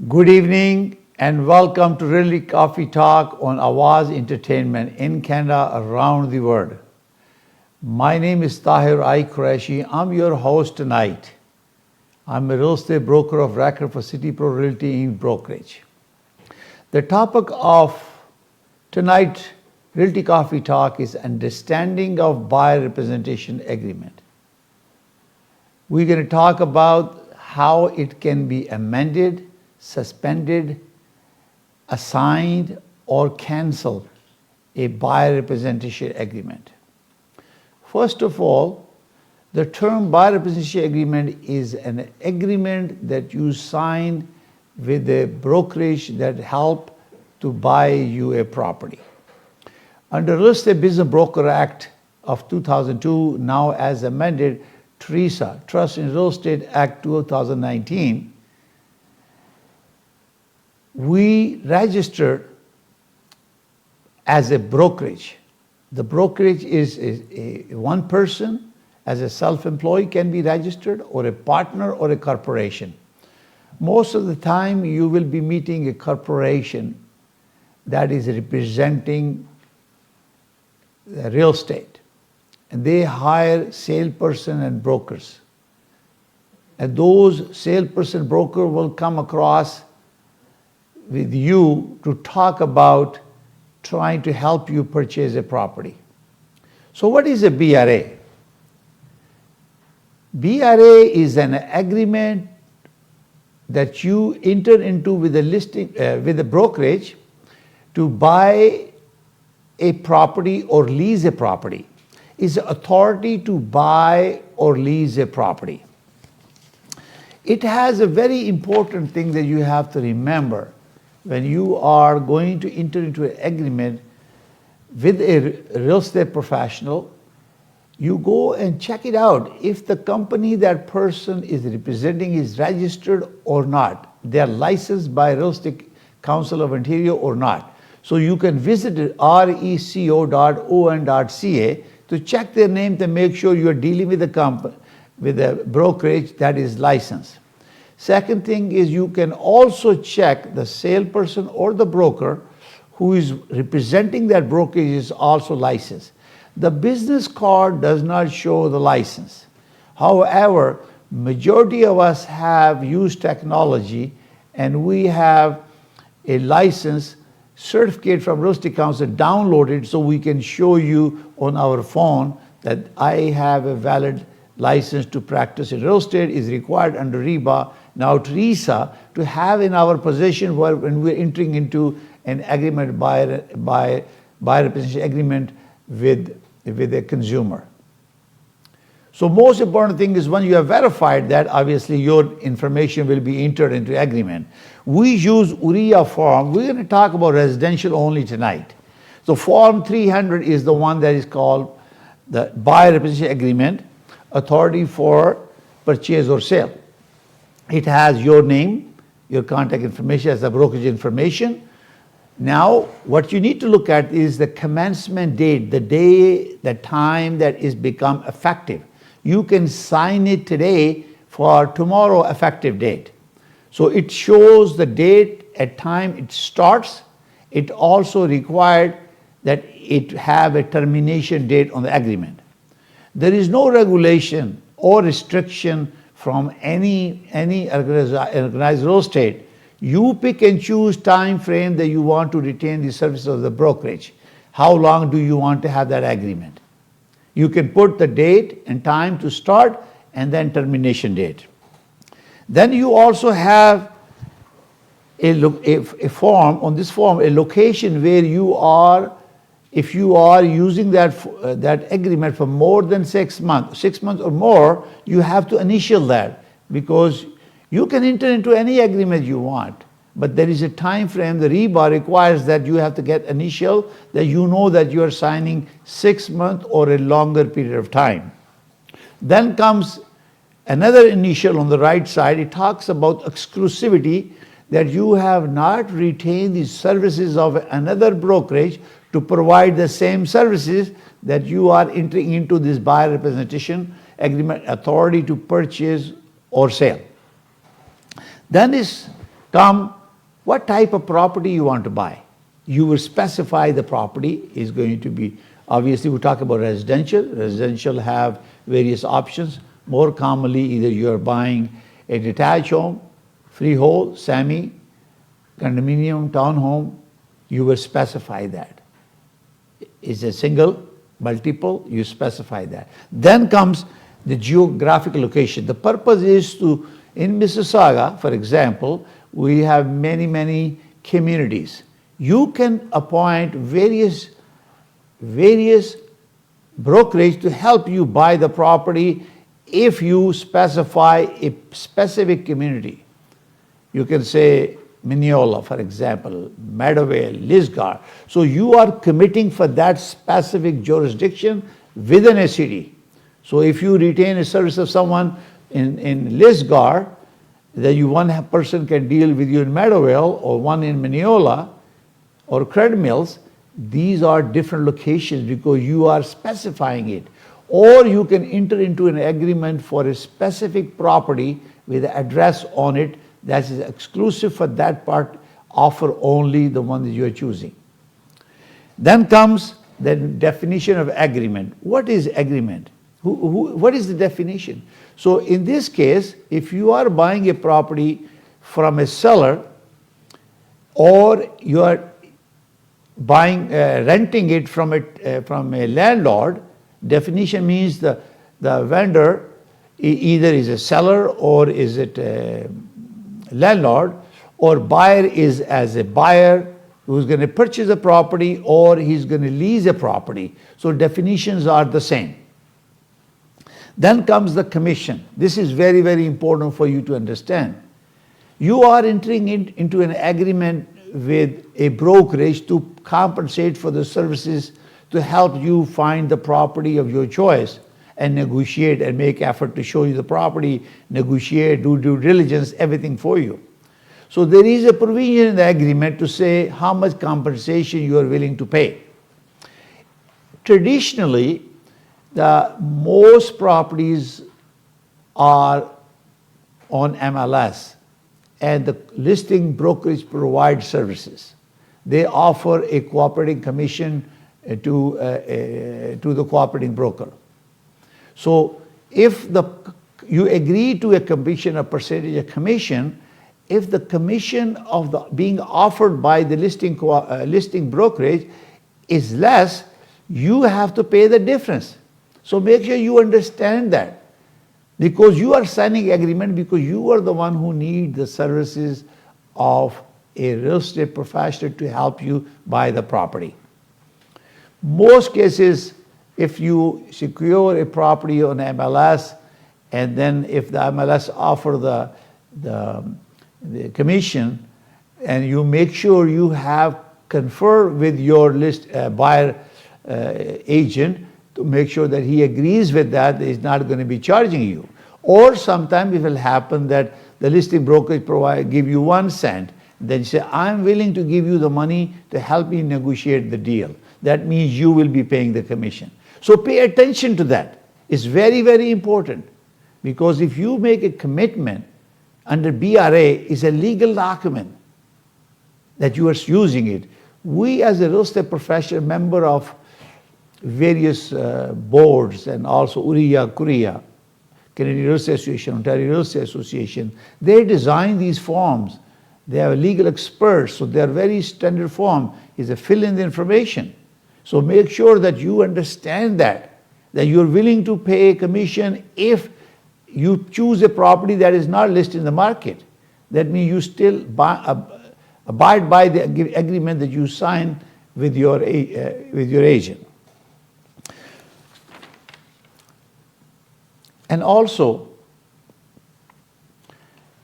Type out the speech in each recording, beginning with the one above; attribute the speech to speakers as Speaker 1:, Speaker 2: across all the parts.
Speaker 1: Good evening and welcome to Realty Coffee Talk on Awaz Entertainment in Canada, around the world. My name is Tahir Qureshi. I'm your host tonight. I'm a real estate broker of record for City Pro Realty Inc. brokerage. The topic of tonight's Realty Coffee Talk is understanding of buyer representation agreement. We're going to talk about how it can be amended, suspended, assigned, or canceled a buyer representation agreement. First of all, the term buyer representation agreement is an agreement that you sign with a brokerage that help to buy you a property. Under Real Estate Business Broker Act of 2002, now as amended, TRESA, Trust in Real Estate Act 2019, we registered as a brokerage. The brokerage is one person as a self-employed can be registered, or a partner, or a corporation. Most of the time you will be meeting a corporation that is representing the real estate, and they hire salesperson and brokers. And those salesperson broker will come across with you to talk about trying to help you purchase a property. So what is a BRA? BRA is an agreement that you enter into with a brokerage to buy a property or lease a property. It's authority to buy or lease a property. It has a very important thing that you have to remember. When you are going to enter into an agreement with a real estate professional, you go and check it out. If the company that person is representing is registered or not, they are licensed by Real Estate Council of Ontario or not. So you can visit reco.on.ca to check their name to make sure you are dealing with a brokerage that is licensed. Second thing is, you can also check the salesperson or the broker who is representing that brokerage is also licensed. The business card does not show the license. However, majority of us have used technology, and we have a license certificate from Real Estate Council downloaded, so we can show you on our phone that I have a valid license to practice in real estate is required under REBA, now TRESA, to have in our possession when we're entering into an agreement buyer representation agreement with a consumer. So most important thing is, when you have verified that, obviously your information will be entered into agreement. We use URIA form. We're going to talk about residential only tonight. So form 300 is the one that is called the buyer representation agreement, authority for purchase or sale. It has your name, your contact information as the brokerage information. Now, what you need to look at is the commencement date, the day, the time that is become effective. You can sign it today for tomorrow effective date. So it shows the date at time it starts. It also required that it have a termination date on the agreement. There is no regulation or restriction from any organized real estate. You pick and choose time frame that you want to retain the services of the brokerage. How long do you want to have that agreement? You can put the date and time to start and then termination date. Then you also have a form, on this form, a location where you are. If you are using that agreement for more than 6 months or more, you have to initial that, because you can enter into any agreement you want, but there is a time frame. The REBA requires that you have to get initial, that you know that you are signing 6 months or a longer period of time. Then comes another initial on the right side. It talks about exclusivity, that you have not retained the services of another brokerage to provide the same services that you are entering into this buyer representation agreement, authority to purchase or sale. Then is come what type of property you want to buy. You will specify the property is going to be, obviously we talk about residential. Residential have various options. More commonly, either you're buying a detached home, freehold, semi, condominium, townhome, you will specify that. Is it single, multiple, you specify that. Then comes the geographic location. The purpose is to, in Mississauga, for example, we have many communities. You can appoint various brokerage to help you buy the property if you specify a specific community. You can say Mineola, for example, Meadowvale, Lisgar. So you are committing for that specific jurisdiction within a city. So if you retain a service of someone in Lisgar, then one person can deal with you in Meadowvale, or one in Mineola or Credit Mills. These are different locations because you are specifying it. Or you can enter into an agreement for a specific property with an address on it that is exclusive for that part, offer only the one that you are choosing. Then comes the definition of agreement. What is agreement? What is the definition? So in this case, if you are buying a property from a seller, or you are buying, renting it from a landlord, definition means the vendor either is a seller or is it a landlord, or buyer is as a buyer who's going to purchase a property or he's going to lease a property. So definitions are the same. Then comes the commission. This is very important for you to understand. You are entering into an agreement with a brokerage to compensate for the services to help you find the property of your choice and negotiate and make effort to show you the property, negotiate, do due diligence, everything for you. So there is a provision in the agreement to say how much compensation you are willing to pay. Traditionally, most properties are on MLS, and the listing brokerage provides services. They offer a cooperating commission to the cooperating broker. So if you agree to a commission, a percentage of commission, if the commission of being offered by the listing brokerage is less, you have to pay the difference. So make sure you understand that, because you are signing agreement because you are the one who needs the services of a real estate professional to help you buy the property. Most cases, if you secure a property on MLS, and then if the MLS offer the commission, and you make sure you have conferred with your buyer agent to make sure that he agrees with that, he's not going to be charging you. Or sometimes it will happen that the listing brokerage give you 1 cent, then you say, I'm willing to give you the money to help me negotiate the deal. That means you will be paying the commission. So pay attention to that. It's very important, because if you make a commitment under BRA, is a legal document that you are using it. We as a real estate professional, member of various boards, and also URIA, Korea, Canadian Real Estate Association, Ontario Real Estate Association, they design these forms. They have legal experts, so they are very standard form. Is a fill in the information. So make sure that you understand that you're willing to pay a commission if you choose a property that is not listed in the market. That means you still abide by the agreement that you sign with your agent. And also,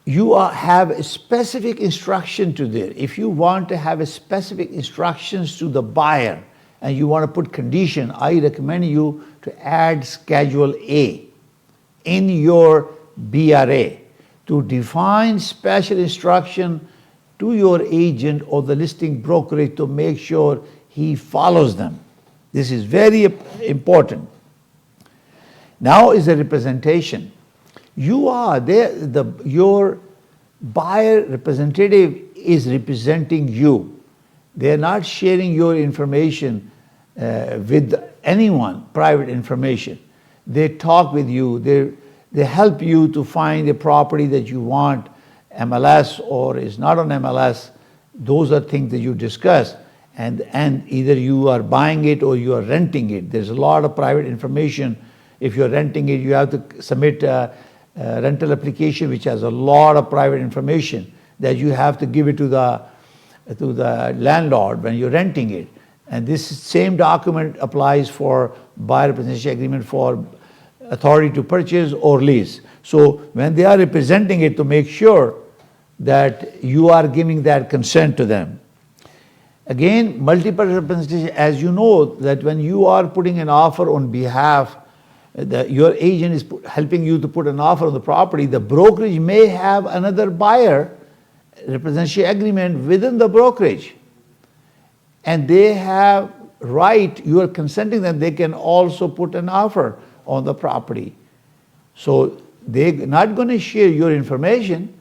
Speaker 1: you have a specific instruction to there. If you want to have a specific instructions to the buyer and you want to put condition, I recommend you to add Schedule A in your BRA to define special instruction to your agent or the listing brokerage to make sure he follows them. This is very important. Now is the representation. You are there, your buyer representative is representing you. They are not sharing your information with anyone, private information. They talk with you. They help you to find a property that you want, MLS or is not on MLS. Those are things that you discuss. And either you are buying it or you are renting it. There's a lot of private information. If you're renting it, you have to submit a rental application which has a lot of private information that you have to give it to the landlord when you're renting it. And this same document applies for buyer representation agreement for authority to purchase or lease. So when they are representing it, to make sure that you are giving that consent to them. Again, multiple representation, as you know, that when you are putting an offer on behalf, your agent is helping you to put an offer on the property, the brokerage may have another buyer representation agreement within the brokerage. And they have right, you are consenting that they can also put an offer on the property. So they're not going to share your information,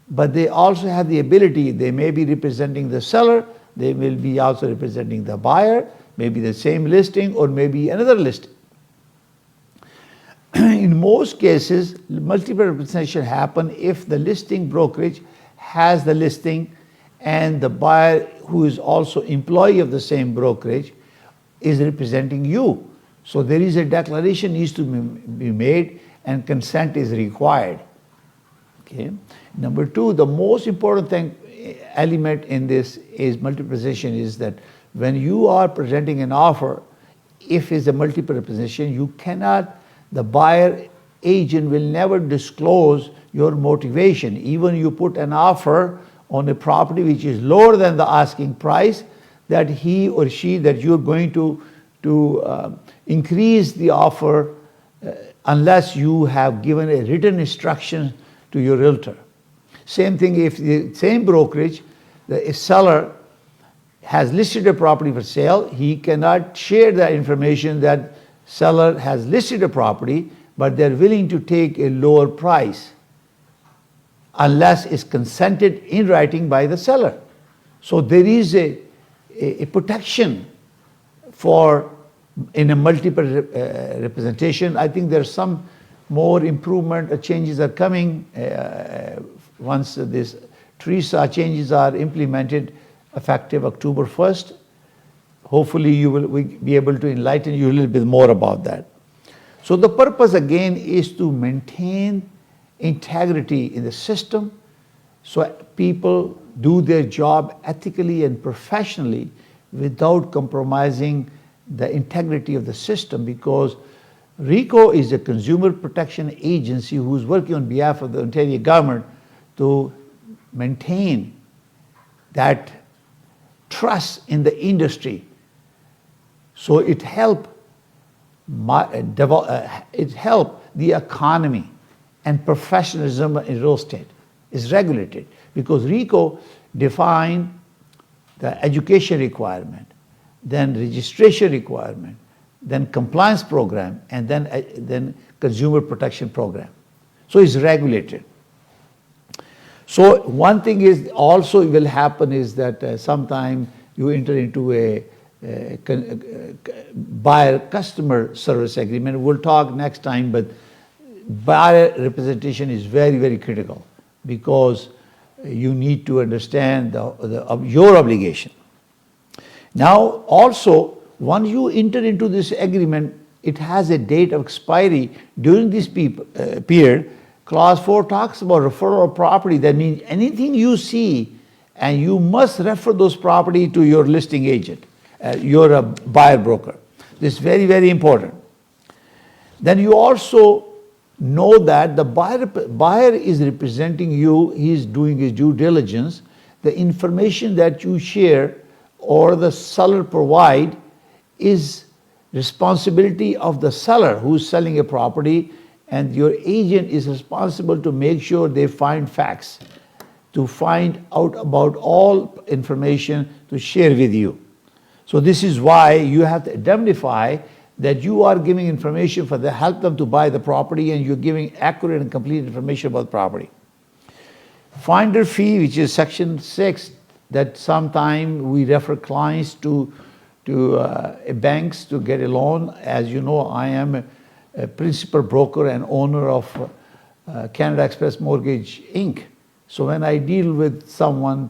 Speaker 1: but they also have the ability, they may be representing the seller, they will be also representing the buyer, maybe the same listing or maybe another listing. In most cases, multiple representation happen if the listing brokerage has the listing and the buyer, who is also employee of the same brokerage, is representing you. So there is a declaration needs to be made and consent is required. Okay. Number two, the most important element in this is multiple representation is that when you are presenting an offer, if it's a multiple representation, you cannot, the buyer agent will never disclose your motivation. Even you put an offer on a property which is lower than the asking price, that he or she, that you're going to increase the offer unless you have given a written instruction to your realtor. Same thing if the same brokerage, the seller has listed a property for sale, he cannot share that information that seller has listed a property, but they're willing to take a lower price unless it's consented in writing by the seller. So there is a protection for in a multiple representation. I think there's some more improvement, changes are coming once this TRISA changes are implemented effective October 1st. Hopefully you will be able to enlighten you a little bit more about that. So the purpose again is to maintain integrity in the system so people do their job ethically and professionally without compromising the integrity of the system, because RICO is a consumer protection agency who's working on behalf of the Ontario government to maintain that trust in the industry. So it help the economy and professionalism in real estate is regulated, because RICO define the education requirement, then registration requirement, then compliance program, and then consumer protection program. So it's regulated. So one thing is also will happen is that sometime you enter into a buyer-customer service agreement. We'll talk next time, but buyer representation is very, very critical, because you need to understand your obligation. Now also, once you enter into this agreement, it has a date of expiry. During this period, Clause 4 talks about referral of property. That means anything you see, and you must refer those property to your listing agent, your buyer broker. This is very, very important. Then you also know that the buyer is representing you, he is doing his due diligence. The information that you share or the seller provide is responsibility of the seller who is selling a property, and your agent is responsible to make sure they find facts, to find out about all information to share with you. So this is why you have to indemnify that you are giving information for the help them to buy the property, and you're giving accurate and complete information about the property. Finder fee, which is section 6, that sometime we refer clients to banks to get a loan. As you know, I am a principal broker and owner of Canada Express Mortgage Inc. So when I deal with someone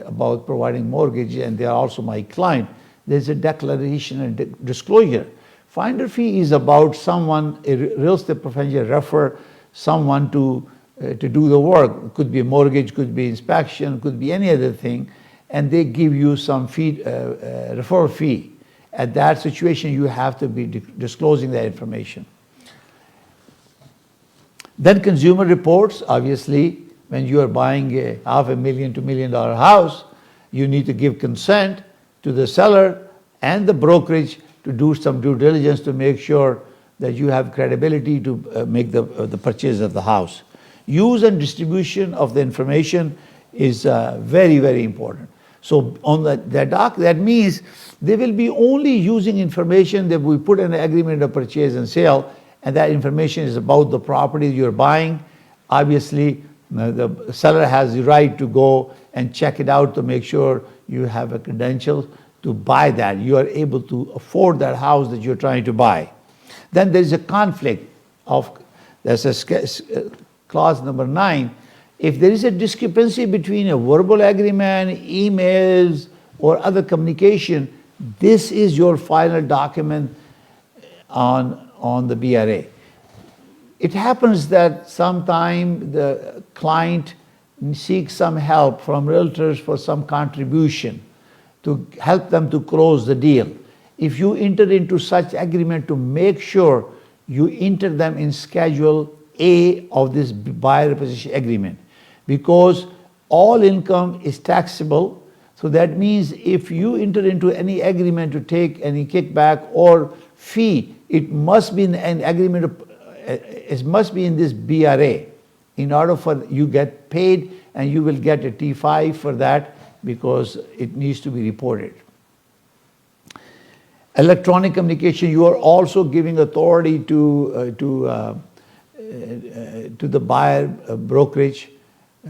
Speaker 1: about providing mortgage, and they are also my client, there's a declaration and disclosure. Finder fee is about someone, a real estate professional, refer someone to do the work. It could be a mortgage, could be inspection, could be any other thing, and they give you some fee, referral fee. At that situation, you have to be disclosing that information. Then consumer reports, obviously, when you are buying a $500,000 to $1 million house, you need to give consent to the seller and the brokerage to do some due diligence to make sure that you have credibility to make the purchase of the house. Use and distribution of the information is very, very important. So on that means they will be only using information that we put in an agreement of purchase and sale, and that information is about the property you're buying. Obviously, the seller has the right to go and check it out to make sure you have a credential to buy that. You are able to afford that house that you're trying to buy. Then there's a conflict of, there's a clause number 9. If there is a discrepancy between a verbal agreement, emails, or other communication, this is your final document on the BRA. It happens that sometime the client seeks some help from realtors for some contribution to help them to close the deal. If you enter into such agreement, to make sure you enter them in Schedule A of this buyer representation agreement, because all income is taxable. So that means if you enter into any agreement to take any kickback or fee, it must be in an agreement, it must be in this BRA in order for you get paid, and you will get a T5 for that because it needs to be reported. Electronic communication, you are also giving authority to the buyer brokerage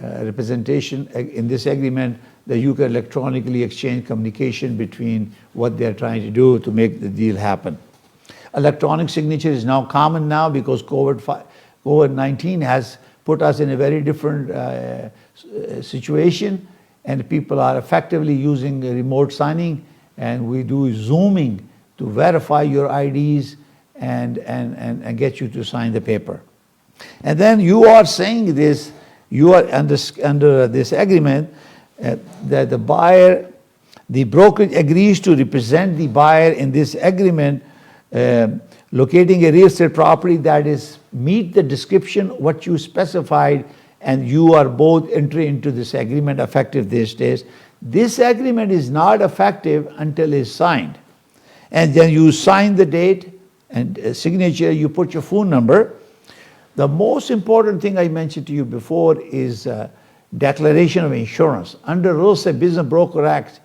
Speaker 1: representation in this agreement that you can electronically exchange communication between what they are trying to do to make the deal happen. Electronic signature is now common now because COVID-19 has put us in a very different situation, and people are effectively using remote signing, and we do Zooming to verify your IDs and get you to sign the paper. And then you are saying this, you are under this agreement that the brokerage agrees to represent the buyer in this agreement, locating a real estate property that is meet the description what you specified, and you are both entering into this agreement effective these days. This agreement is not effective until it's signed. And then you sign the date and signature, you put your phone number. The most important thing I mentioned to you before is declaration of insurance. Under Real Estate Business Broker Act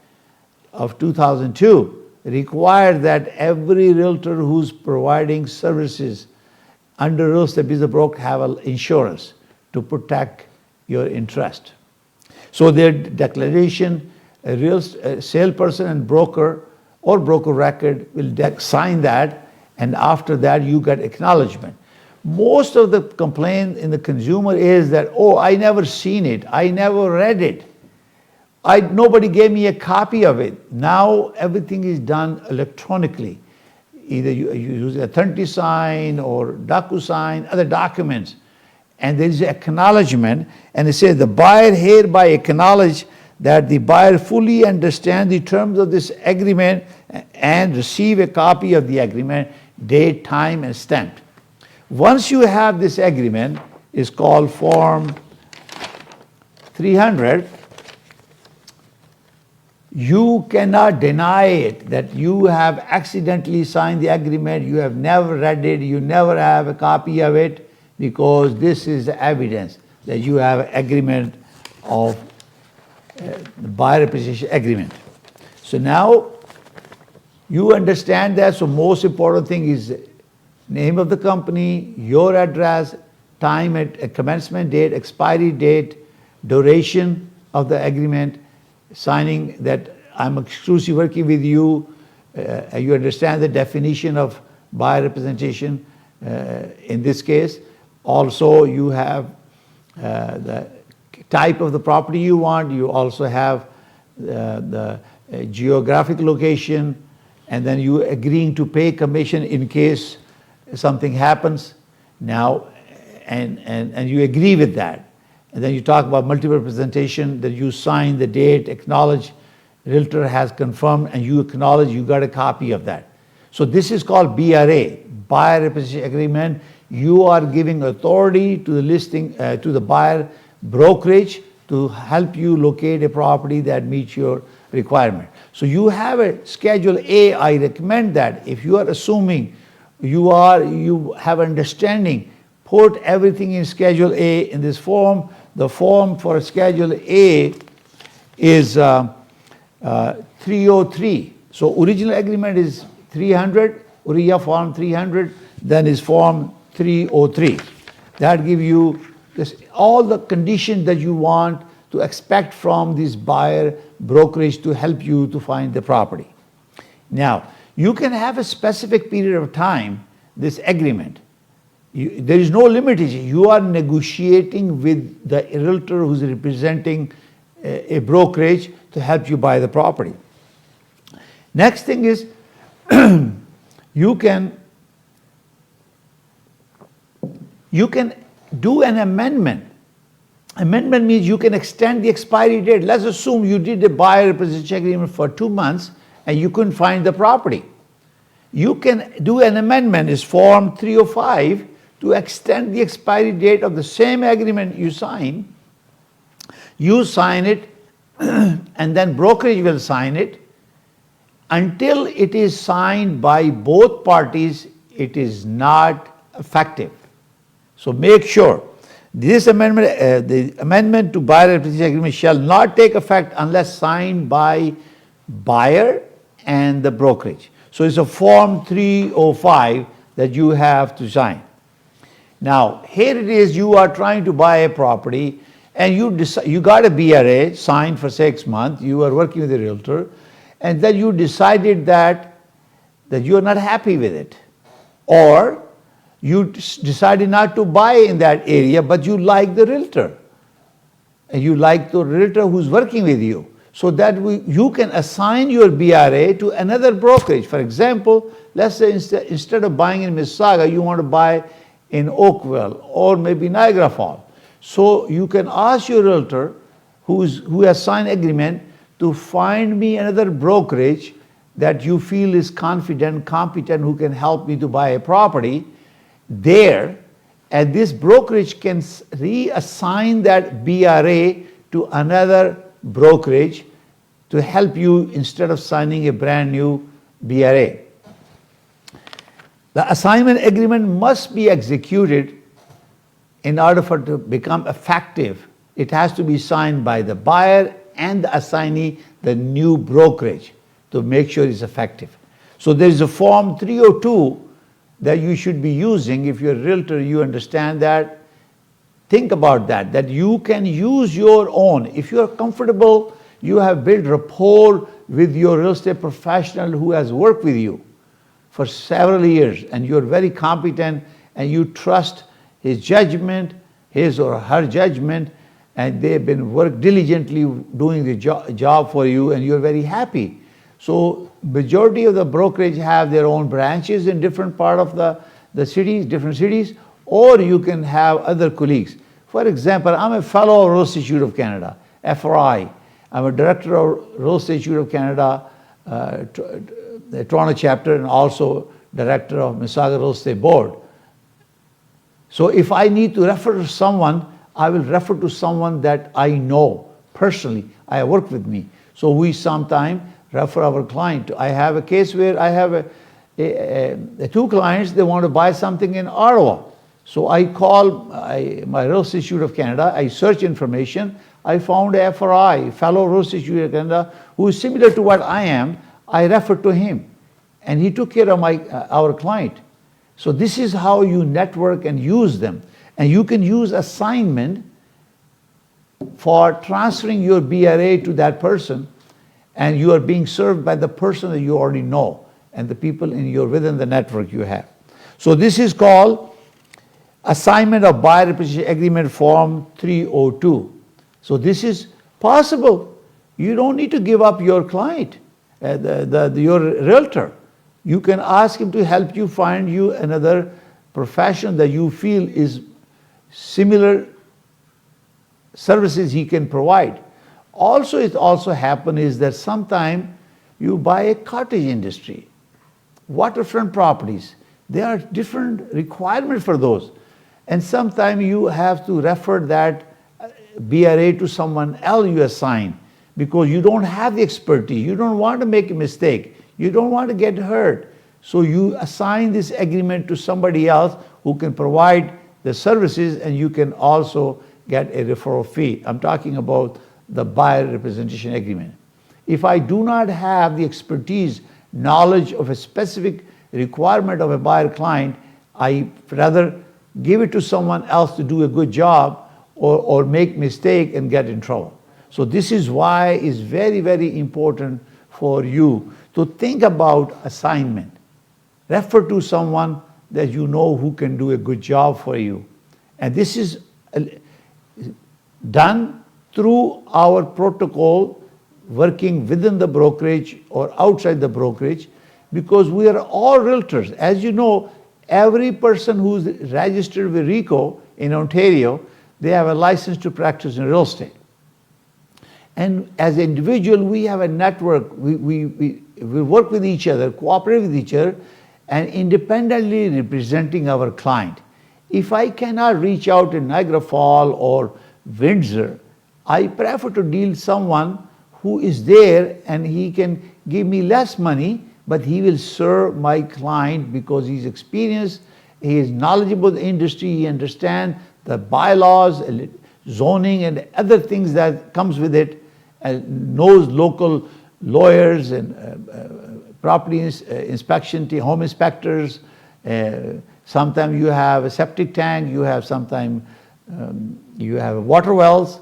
Speaker 1: of 2002, required that every realtor who's providing services under Real Estate Business Broker have an insurance to protect your interest. So their declaration, a real salesperson and broker or broker record will sign that, and after that you get acknowledgement. Most of the complaint in the consumer is that, oh, I never seen it, I never read it, nobody gave me a copy of it. Now everything is done electronically. Either you use AuthentiSign or DocuSign, other documents, and there is acknowledgement, and it says the buyer hereby acknowledge that the buyer fully understands the terms of this agreement and receive a copy of the agreement, date, time, and stamped. Once you have this agreement, it's called Form 300, you cannot deny it that you have accidentally signed the agreement, you have never read it, you never have a copy of it, because this is evidence that you have an agreement of the buyer representation agreement. So now you understand that. So most important thing is name of the company, your address, time at commencement date, expiry date, duration of the agreement, signing that I'm exclusively working with you. You understand the definition of buyer representation in this case. Also, you have the type of the property you want. You also have the geographic location, and then you agreeing to pay commission in case something happens. Now, and you agree with that. And then you talk about multiple representation, that you sign the date, acknowledge, realtor has confirmed, and you acknowledge you got a copy of that. So this is called BRA, buyer representation agreement. You are giving authority to the listing, to the buyer brokerage to help you locate a property that meets your requirement. So you have a Schedule A. I recommend that if you are assuming you have understanding, put everything in Schedule A in this form. The form for Schedule A is 303. So original agreement is 300, URIA form 300, then is form 303. That gives you all the conditions that you want to expect from this buyer brokerage to help you to find the property. Now, you can have a specific period of time, this agreement. There is no limitation. You are negotiating with the realtor who's representing a brokerage to help you buy the property. Next thing is you can do an amendment. Amendment means you can extend the expiry date. Let's assume you did a buyer representation agreement for 2 months and you couldn't find the property. You can do an amendment, is Form 305, to extend the expiry date of the same agreement you sign. You sign it and then brokerage will sign it. Until it is signed by both parties, it is not effective. So make sure this amendment, the amendment to buyer representation agreement shall not take effect unless signed by buyer and the brokerage. So it's a Form 305 that you have to sign. Now, here it is, you are trying to buy a property and you got a BRA signed for 6 months, you are working with a realtor, and then you decided that you are not happy with it. Or you decided not to buy in that area, but you like the realtor. And you like the realtor who's working with you. So that you can assign your BRA to another brokerage. For example, let's say instead of buying in Mississauga, you want to buy in Oakville or maybe Niagara Falls. So you can ask your realtor who has signed agreement to find me another brokerage that you feel is confident, competent, who can help me to buy a property there, and this brokerage can reassign that BRA to another brokerage to help you instead of signing a brand new BRA. The assignment agreement must be executed in order for it to become effective. It has to be signed by the buyer and the assignee, the new brokerage, to make sure it's effective. So there is a Form 302 that you should be using. If you're a realtor, you understand that. Think about that you can use your own. If you're comfortable, you have built rapport with your real estate professional who has worked with you for several years, and you're very competent, and you trust his judgment, his or her judgment, and they've been worked diligently doing the job for you, and you're very happy. So majority of the brokerage have their own branches in different part of the cities, different cities, or you can have other colleagues. For example, I'm a fellow of Real Estate Institute of Canada, FRI. I'm a director of Real Estate Institute of Canada, the Toronto chapter, and also director of Mississauga Real Estate Board. So if I need to refer to someone, I will refer to someone that I know personally. I work with me. So we sometimes refer our client. I have a case where I have two clients, they want to buy something in Ottawa. So I call my Real Estate Institute of Canada, I search information, I found a FRI, fellow Real Estate Institute of Canada, who is similar to what I am. I referred to him, and he took care of our client. So this is how you network and use them. And you can use assignment for transferring your BRA to that person, and you are being served by the person that you already know and the people within the network you have. So this is called assignment of buyer representation agreement form 302. So this is possible. You don't need to give up your client, your realtor. You can ask him to help you find you another profession that you feel is similar services he can provide. Also, it also happens is that sometime you buy a cottage industry, waterfront properties. There are different requirements for those. And sometimes you have to refer that BRA to someone else you assign because you don't have the expertise. You don't want to make a mistake. You don't want to get hurt. So you assign this agreement to somebody else who can provide the services, and you can also get a referral fee. I'm talking about the buyer representation agreement. If I do not have the expertise, knowledge of a specific requirement of a buyer client, I rather give it to someone else to do a good job or make mistake and get in trouble. So this is why it's very, very important for you to think about assignment. Refer to someone that you know who can do a good job for you. And this is done through our protocol, working within the brokerage or outside the brokerage, because we are all realtors. As you know, every person who's registered with RICO in Ontario, they have a license to practice in real estate. And as an individual, we have a network. We work with each other, cooperate with each other, and independently representing our client. If I cannot reach out in Niagara Falls or Windsor, I prefer to deal with someone who is there and he can give me less money, but he will serve my client because he's experienced, he is knowledgeable in the industry, he understands the bylaws, zoning and other things that comes with it, and knows local lawyers and property inspection team, home inspectors. Sometimes you have a septic tank, you have sometimes you have water wells,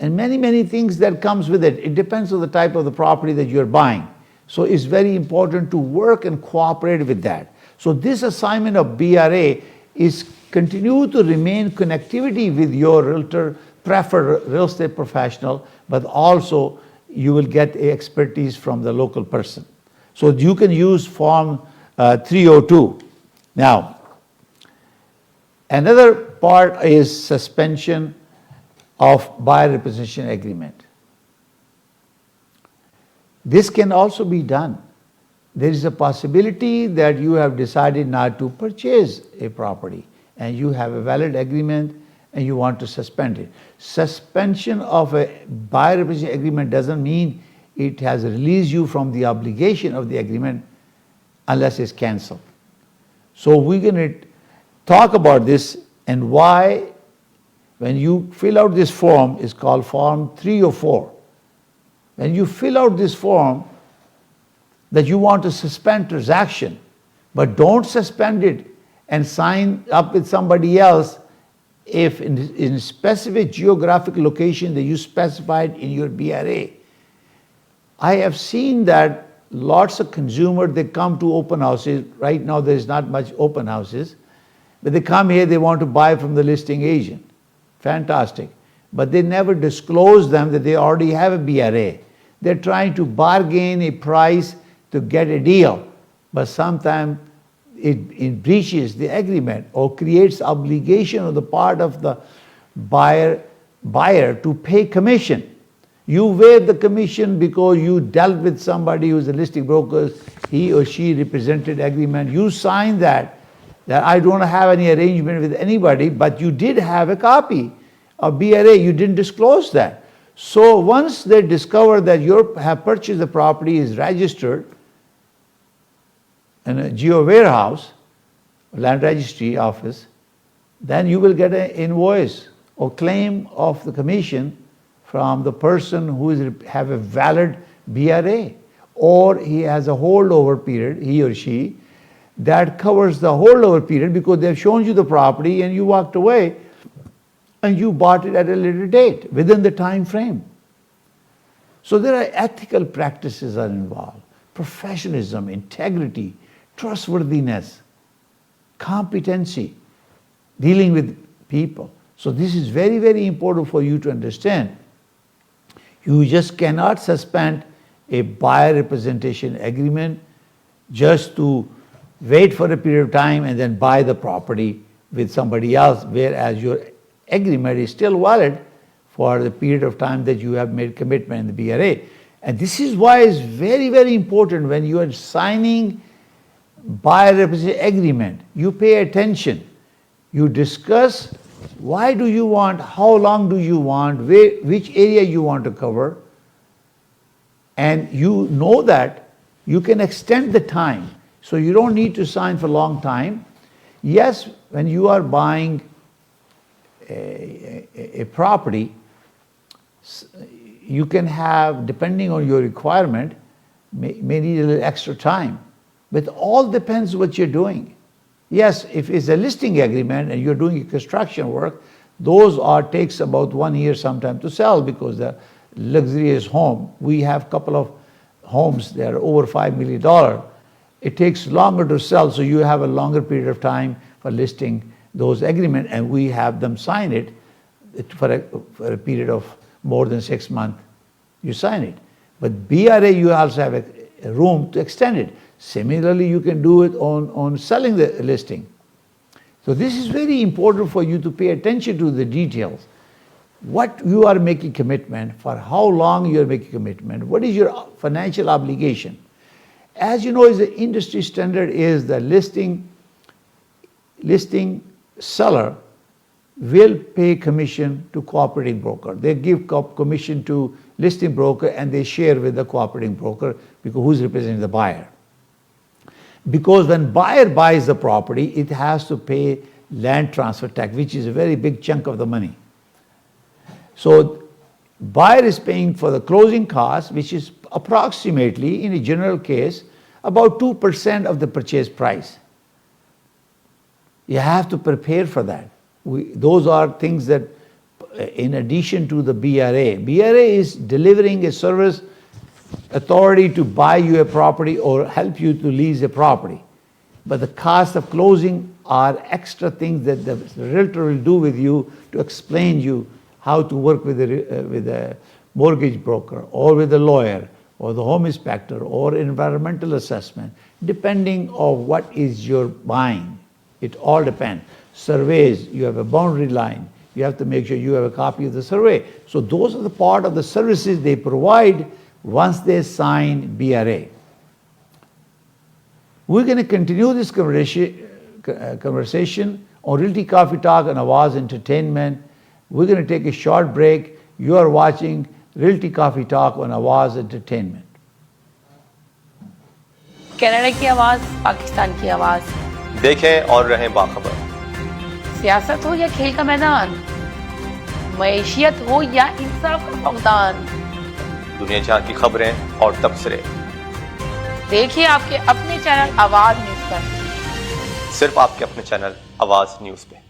Speaker 1: and many, many things that comes with it. It depends on the type of the property that you're buying. So it's very important to work and cooperate with that. So this assignment of BRA is continue to remain connectivity with your realtor, preferred real estate professional, but also you will get expertise from the local person. So you can use form 302. Now, another part is suspension of buyer representation agreement. This can also be done. There is a possibility that you have decided not to purchase a property and you have a valid agreement and you want to suspend it. Suspension of a buyer representation agreement doesn't mean it has released you from the obligation of the agreement unless it's canceled. So we're going to talk about this and why when you fill out this form, it's called form 304. When you fill out this form that you want to suspend transaction, but don't suspend it and sign up with somebody else if in specific geographic location that you specified in your BRA. I have seen that lots of consumers, they come to open houses. Right now there is not much open houses, but they come here, they want to buy from the listing agent. Fantastic. But they never disclose them that they already have a BRA. They're trying to bargain a price to get a deal, but sometimes it breaches the agreement or creates obligation on the part of the buyer to pay commission. You waive the commission because you dealt with somebody who's a listing broker, he or she represented agreement. You signed that I don't have any arrangement with anybody, but you did have a copy of BRA. You didn't disclose that. So once they discover that you have purchased the property, is registered in a geo warehouse, land registry office, then you will get an invoice or claim of the commission from the person who have a valid BRA, or he has a holdover period, he or she, that covers the holdover period because they've shown you the property and you walked away and you bought it at a later date within the time frame. So there are ethical practices are involved, professionalism, integrity, trustworthiness, competency, dealing with people. So this is very, very important for you to understand. You just cannot suspend a buyer representation agreement just to wait for a period of time and then buy the property with somebody else, whereas your agreement is still valid for the period of time that you have made commitment in the BRA. And this is why it's very, very important when you are signing buyer representation agreement, you pay attention. You discuss why do you want, how long do you want, which area you want to cover, and you know that you can extend the time. So you don't need to sign for a long time. Yes, when you are buying a property, you can have, depending on your requirement, may need a little extra time. But all depends what you're doing. Yes, if it's a listing agreement and you're doing construction work, those takes about 1 year sometime to sell because the luxurious home, we have a couple of homes that are over $5 million. It takes longer to sell, so you have a longer period of time for listing those agreements, and we have them sign it for a period of more than 6 months. You sign it. But BRA, you also have a room to extend it. Similarly, you can do it on selling the listing. So this is very important for you to pay attention to the details. What you are making commitment, for how long you are making commitment, what is your financial obligation. As you know, the industry standard is the listing seller will pay commission to cooperating broker. They give commission to listing broker and they share with the cooperating broker because who's representing the buyer. Because when buyer buys the property, it has to pay land transfer tax, which is a very big chunk of the money. So buyer is paying for the closing cost, which is approximately, in a general case, about 2% of the purchase price. You have to prepare for that. Those are things that, in addition to the BRA is delivering a service authority to buy you a property or help you to lease a property. But the cost of closing are extra things that the realtor will do with you to explain you how to work with a mortgage broker or with a lawyer or the home inspector or environmental assessment, depending on what is your buying. It all depends. Surveys, you have a boundary line. You have to make sure you have a copy of the survey. So those are the part of the services they provide once they sign BRA. We're going to continue this conversation on Realty Coffee Talk and Awaz Entertainment. We're going to take a short break. You are watching Realty Coffee Talk on Awaz Entertainment.
Speaker 2: Canada की आवाज, पाकिस्तान की आवाज।
Speaker 3: देखें और रहें बाखबर।
Speaker 2: सियासत हो या खेल का मैदान, मईशियत हो या इंसाफ का फौदान,
Speaker 3: दुनिया जहां की खबरें और तबसरे
Speaker 2: देखिए आपके अपने चैनल आवाज न्यूज पर।
Speaker 3: सिर्फ आपके अपने चैनल आवाज न्यूज पे।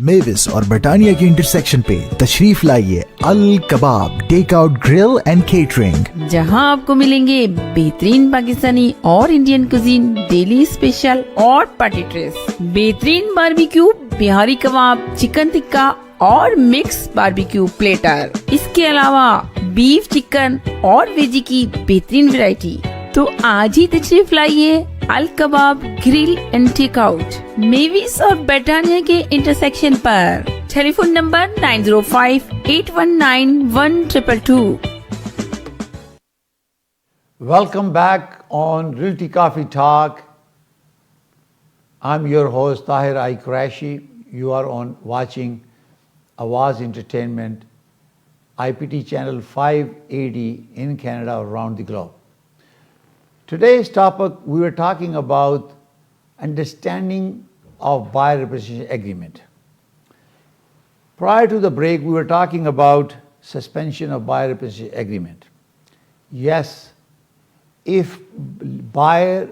Speaker 4: मेविस और ब्रिटानिया के इंटरसेक्शन पे तशरीफ लाइए Al Kabab take out grill and catering,
Speaker 2: जहां आपको मिलेंगे बेहतरीन पाकिस्तानी और इंडियन कुजीन, डेली स्पेशल और पार्टी ट्रेस, बेहतरीन बारबेक्यू, बिहारी कबाब, चिकन टिक्का और मिक्स बारबेक्यू प्लेटर। इसके अलावा बीफ, चिकन और वेजी की बेहतरीन वैरायटी। तो आज ही तशरीफ लाइए Al Kabab grill and take out Mavis और ब्रिटानिया के इंटरसेक्शन पर। Telephone number 9058191222।
Speaker 1: Welcome back on Realty Coffee Talk. I'm your host Tahir Qureshi. You are on watching Awaz Entertainment, IPT channel 580 in Canada, around the globe. Today's topic, we were talking about understanding of buyer representation agreement. Prior to the break, we were talking about suspension of buyer representation agreement. Yes, if buyer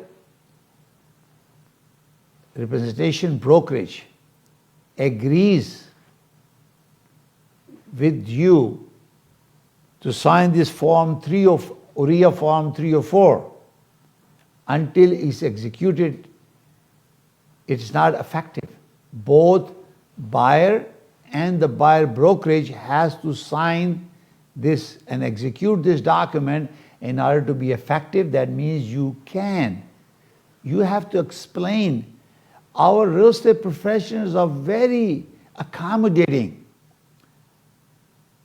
Speaker 1: representation brokerage agrees with you to sign this form 3 of ORIA form 3 or 4 until it's executed, it's not effective. Both buyer and the buyer brokerage has to sign this and execute this document in order to be effective. That means you have to explain. Our real estate professionals are very accommodating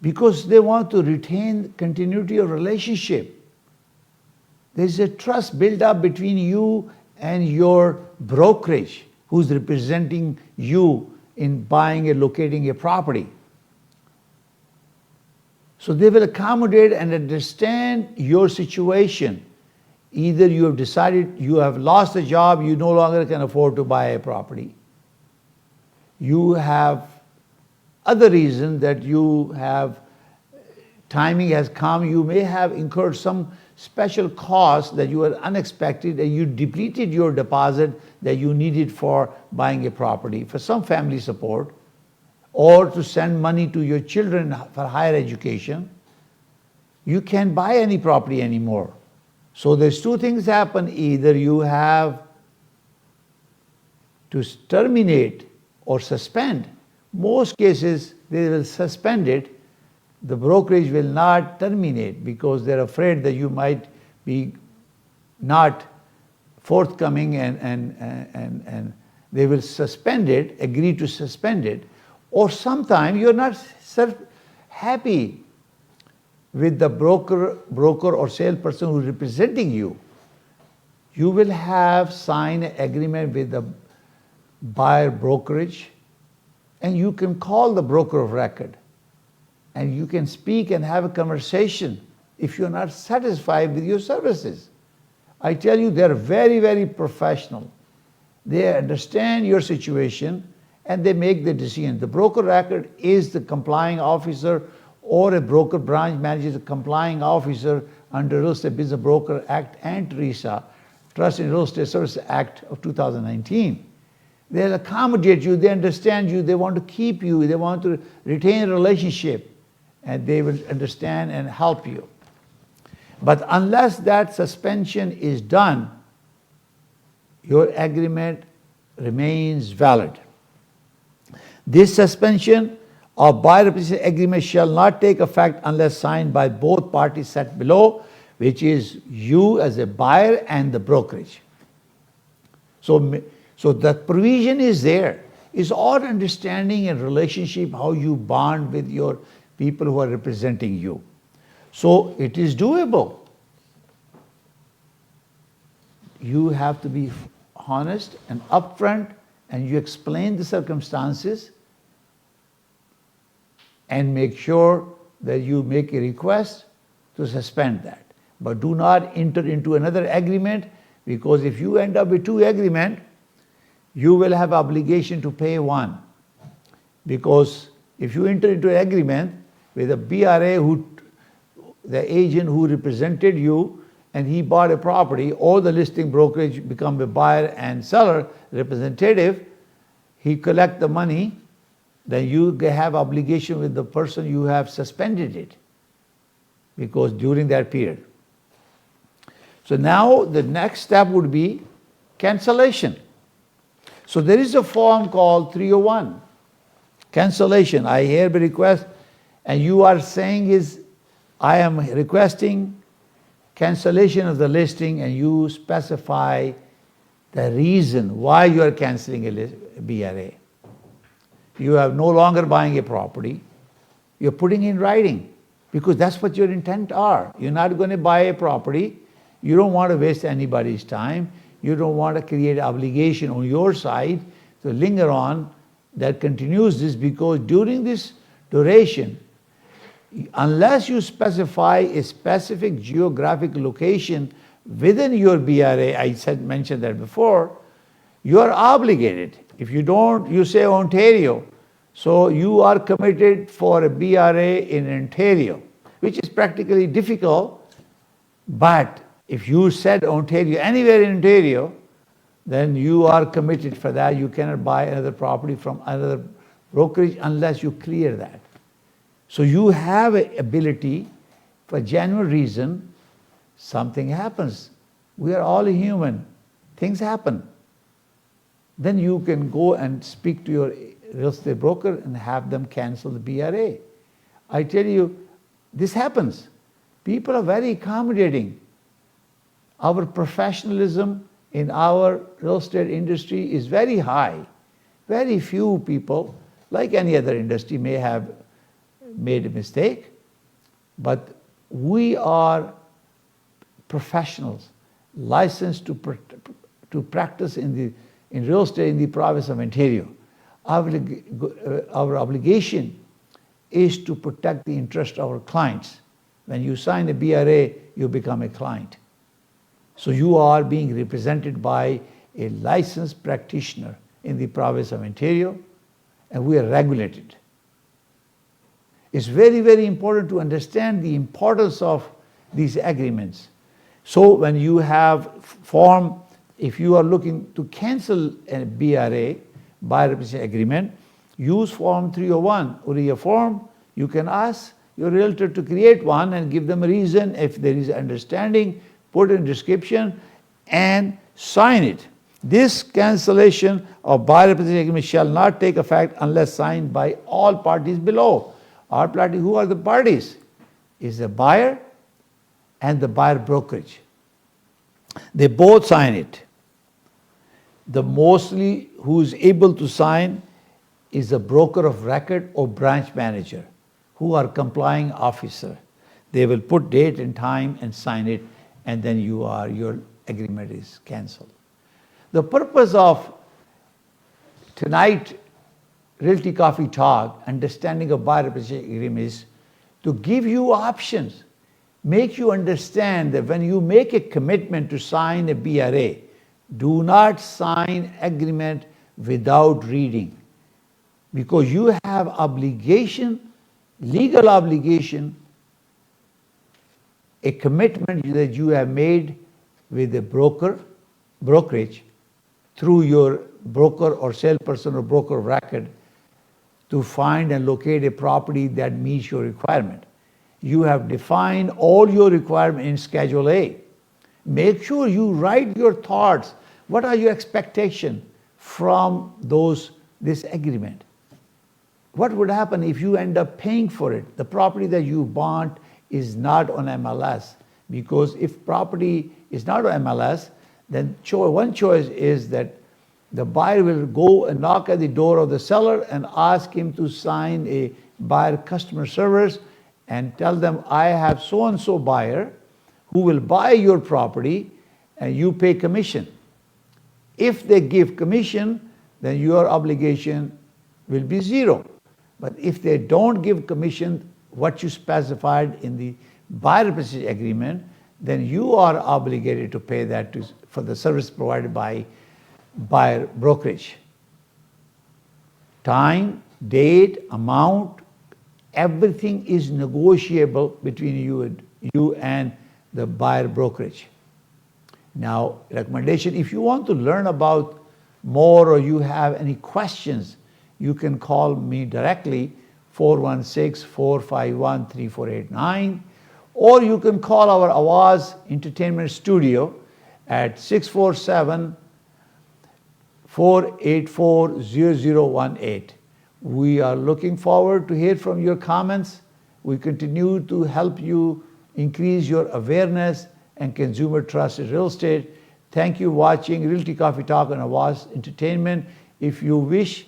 Speaker 1: because they want to retain continuity of relationship. There's a trust built up between you and your brokerage who's representing you in buying and locating a property. So they will accommodate and understand your situation. Either you have decided you have lost a job, you no longer can afford to buy a property. You have other reasons that you have, timing has come, you may have incurred some special cost that you were unexpected and you depleted your deposit that you needed for buying a property, for some family support, or to send money to your children for higher education. You can't buy any property anymore. So there's two things happen. Either you have to terminate or suspend. Most cases, they will suspend it. The brokerage will not terminate because they're afraid that you might be not forthcoming and they will suspend it, agree to suspend it. Or sometimes you're not happy with the broker or salesperson who's representing you. You will have signed an agreement with the buyer brokerage, and you can call the broker of record and you can speak and have a conversation if you're not satisfied with your services. I tell you, they're very, very professional. They understand your situation and they make the decision. The broker record is the complying officer, or a broker branch manager is a complying officer under Real Estate Business Broker Act and TRESA, Trust in Real Estate Services Act of 2019. They'll accommodate you, they understand you, they want to keep you, they want to retain a relationship, and they will understand and help you. But unless that suspension is done, your agreement remains valid. This suspension of buyer representation agreement shall not take effect unless signed by both parties set below, which is you as a buyer and the brokerage. So that provision is there. It's all understanding and relationship, how you bond with your people who are representing you. So it is doable. You have to be honest and upfront, and you explain the circumstances and make sure that you make a request to suspend that. But do not enter into another agreement, because if you end up with two agreements, you will have obligation to pay one. Because if you enter into an agreement with a BRA, the agent who represented you, and he bought a property, or the listing brokerage become a buyer and seller representative, he collect the money, then you have obligation with the person you have suspended it, because during that period. So now the next step would be cancellation. So there is a form called 301, cancellation. I hereby request, and you are saying is, I am requesting cancellation of the listing, and you specify the reason why you are canceling a BRA. You are no longer buying a property. You're putting in writing because that's what your intent are. You're not going to buy a property. You don't want to waste anybody's time. You don't want to create obligation on your side to linger on that continues this, because during this duration, unless you specify a specific geographic location within your BRA, mentioned that before, you are obligated. If you don't, you say Ontario, so you are committed for a BRA in Ontario, which is practically difficult. But if you said Ontario, anywhere in Ontario, then you are committed for that. You cannot buy another property from another brokerage unless you clear that. So you have an ability, for genuine reason, something happens. We are all human. Things happen. Then you can go and speak to your real estate broker and have them cancel the BRA. I tell you, this happens. People are very accommodating. Our professionalism in our real estate industry is very high. Very few people, like any other industry, may have made a mistake, but we are professionals licensed to practice in real estate in the province of Ontario. Our obligation is to protect the interest of our clients. When you sign a BRA, you become a client. So you are being represented by a licensed practitioner in the province of Ontario, and we are regulated. It's very, very important to understand the importance of these agreements. So when you have if you are looking to cancel a BRA, buyer representation agreement, use Form 301 or a form. You can ask your realtor to create one and give them a reason. If there is understanding, put in description and sign it. This cancellation of buyer representation agreement shall not take effect unless signed by all parties below. Our party, who are the parties? Is the buyer and the buyer brokerage. They both sign it. The mostly who is able to sign is the broker of record or branch manager, who are complying officer. They will put date and time and sign it, and then your agreement is cancelled. The purpose of tonight Realty Coffee Talk, understanding of buyer representation agreement, is to give you options, make you understand that when you make a commitment to sign a BRA, do not sign agreement without reading, because you have obligation, legal obligation, a commitment that you have made with the brokerage through your broker or salesperson or broker of record to find and locate a property that meets your requirement. You have defined all your requirements in Schedule A. Make sure you write your thoughts. What are your expectations from this agreement? What would happen if you end up paying for it? The property that you bought is not on MLS, because if property is not on MLS, then one choice is that the buyer will go and knock at the door of the seller and ask him to sign a buyer customer service and tell them, I have so-and-so buyer who will buy your property and you pay commission. If they give commission, then your obligation will be zero. But if they don't give commission, what you specified in the buyer representation agreement, then you are obligated to pay that for the service provided by buyer brokerage. Time, date, amount, everything is negotiable between you and the buyer brokerage. Now, recommendation, if you want to learn about more or you have any questions, you can call me directly, 416-451-3489, or you can call our Awaz Entertainment Studio at 647-484-0018. We are looking forward to hear from your comments. We continue to help you increase your awareness and consumer trust in real estate Thank you for watching Realty Coffee Talk on Awaz Entertainment. If you wish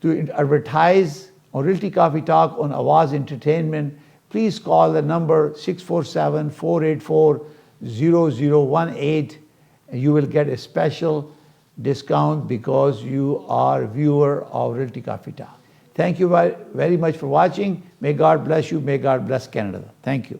Speaker 1: to advertise on Realty Coffee Talk on Awaz Entertainment, please call the number 647-484-0018 and you will get a special discount because you are a viewer of Realty Coffee Talk. Thank you very much for watching. May God bless you. May God bless Canada. Thank you.